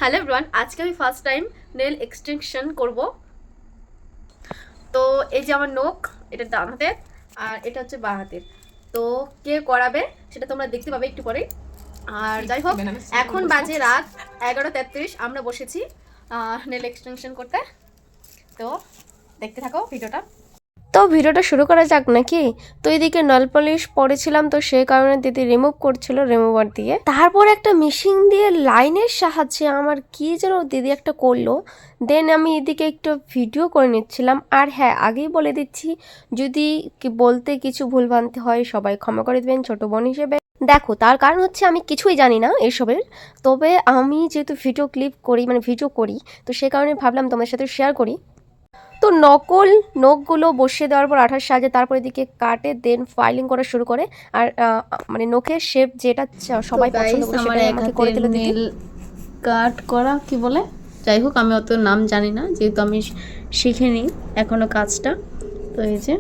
Hello everyone, আজকে আমি first time nail extension করব। তো এই যে আমার নখ, এটা ডান হাতের আর এটা হচ্ছে বাঁ হাতের। তো কে করাবে সেটা তোমরা দেখতে পাবে একটু পরে। আর যাই হোক, এখন বাজে রাত 11:33, আমরা বসেছি নেল এক্সটেনশন করতে। তো দেখতে থাকো ভিডিওটা। তো ভিডিওটা শুরু করা যাক নাকি। তো এদিকে নল পলিশ পরেছিলাম, তো সেই কারণে দিদি রিমুভ করছিল রিমুভার দিয়ে। তারপর একটা মেশিন দিয়ে লাইনের সাহায্যে আমার কি যেন দিদি একটা করলো। দেন আমি এদিকে একটু ভিডিও করে নিচ্ছিলাম। আর হ্যাঁ, আগেই বলে দিচ্ছি, যদি কি বলতে কিছু ভুলভ্রান্তি হয় সবাই ক্ষমা করে দেবেন ছোট বোন হিসেবে। দেখো, তার কারণ হচ্ছে আমি কিছুই জানি না এসবের। তবে আমি যেহেতু ভিডিও ক্লিপ করি, মানে ভিডিও করি, তো সে কারণে ভাবলাম তোমাদের সাথে শেয়ার করি। তো নকল নখগুলো বসিয়ে দেওয়ার পর আঠার সাহায্যে তারপর এদিকে কাটে, দেন ফাইলিং করা শুরু করে। আর মানে নখের শেপ যেটা সবাই পছন্দ করে সেটাই আমাকে করে দিল দিদি। নেল কাট করা কি বলে, যাই হোক আমি অত নাম জানি না, যেহেতু আমি শিখিনি এখনো কাজটা। তো এই যে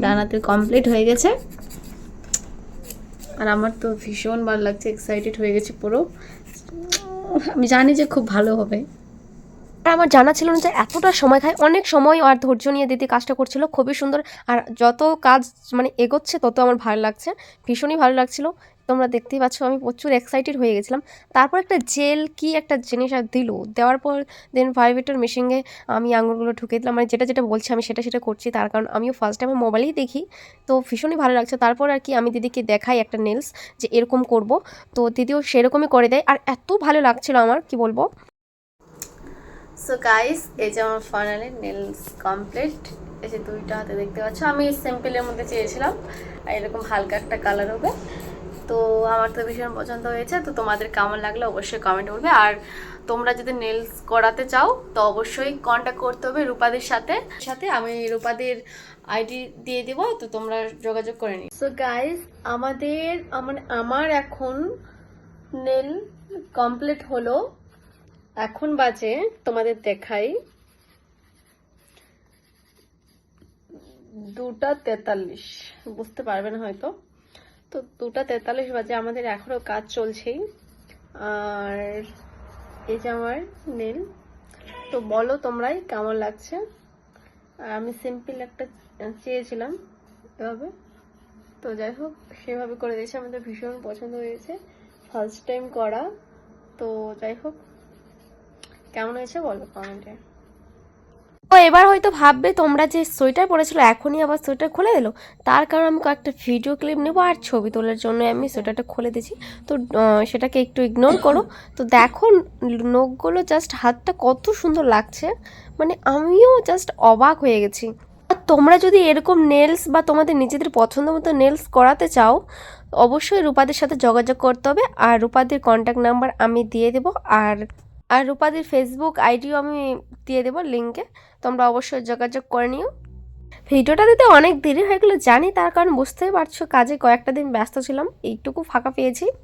ডানাতে কমপ্লিট হয়ে গেছে, আর আমার তো ভীষণ ভালো লাগছে, এক্সাইটেড হয়ে গেছি পুরো। আমি জানি যে খুব ভালো হবে। আর আমার জানা ছিল না যে এতটা সময় খায়। অনেক সময় আর ধৈর্য নিয়ে দিদি কাজটা করছিল, খুবই সুন্দর। আর যত কাজ মানে এগোচ্ছে তত আমার ভালো লাগছে, ভীষণই ভালো লাগছিল। তোমরা দেখতেই পাচ্ছ আমি প্রচুর এক্সাইটেড হয়ে গেছিলাম। তারপর একটা জেল কি একটা জিনিস আর দিল, দেওয়ার পর দেন ভাইব্রেটর মেশিনে আমি আঙুলগুলো ঢুকে দিলাম। মানে যেটা যেটা বলছি আমি সেটা সেটা করছি, তার কারণ আমিও ফার্স্ট টাইম মোবাইলেই দেখি। তো ভীষণই ভালো লাগছে। তারপর আর কি আমি দিদিকে দেখাই একটা নেলস যে এরকম করব। তো দিদিও সেরকমই করে দেয়, আর এত ভালো লাগছিল আমার, কি বলবো। সো গাইস, এই যে আমার ফাইনালি নেলস কমপ্লিট। এই যে দুইটা হাতে দেখতে পাচ্ছ, আমি সিম্পলের মধ্যে চেয়েছিলাম আর এরকম হালকা একটা কালার হবে। তো আমার তো ভীষণ পছন্দ হয়েছে। তো তোমাদের কেমন লাগলো অবশ্যই কমেন্ট করবে। আর তোমরা যদি নেলস করাতে চাও তো অবশ্যই কন্ট্যাক্ট করতে হবে রূপাদের সাথে। আমি রূপাদের আইডি দিয়ে দিব, তো তোমরা যোগাযোগ করে নিও। সো গাইস, আমার এখন নেল কমপ্লিট হলো। এখন বাজে, তোমাদের দেখাই, 2:43। বুঝতে পারবে না হয়তো। তো 2:43 বাজে, আমাদের এখনো কাজ চলছেই। আর এই যে আমার নেল। তো বলো তোমরাই কেমন লাগছে। আর আমি সিম্পল একটা চেয়েছিলাম এভাবে, তো যাই হোক সেভাবে করে দিয়েছে, আমাদের ভীষণ পছন্দ হয়েছে, ফার্স্ট টাইম করা। তো যাই হোক, কেমন হয়েছে বলো কমেন্টে। তো এবার হয়তো ভাববে তোমরা যে সোয়েটার পরেছিল এখনই আবার সোয়েটার খুলে দিল। তার কারণ আমি কয়েকটা ভিডিও ক্লিপ নেবো আর ছবি তোলার জন্য আমি সোয়েটারটা খুলে দিয়েছি। তো সেটাকে একটু ইগনোর করো। তো দেখো নখগুলো, জাস্ট হাতটা কত সুন্দর লাগছে, মানে আমিও জাস্ট অবাক হয়ে গেছি। আর তোমরা যদি এরকম নেলস বা তোমাদের নিজেদের পছন্দ মতো নেলস করাতে চাও, অবশ্যই রূপাদের সাথে যোগাযোগ করতে হবে। আর রূপাদের কন্ট্যাক্ট নাম্বার আমি দিয়ে দেবো। আর রূপাদের ফেসবুক আইডিও আমি দিয়ে দেবো লিঙ্কে, তোমরা অবশ্যই যোগাযোগ করে নিও। ভিডিওটা দিতে অনেক দেরি হয়ে গেলো জানি, তার কারণ বুঝতেই পারছো কাজে কয়েকটা দিন ব্যস্ত ছিলাম, এইটুকু ফাঁকা পেয়েছি।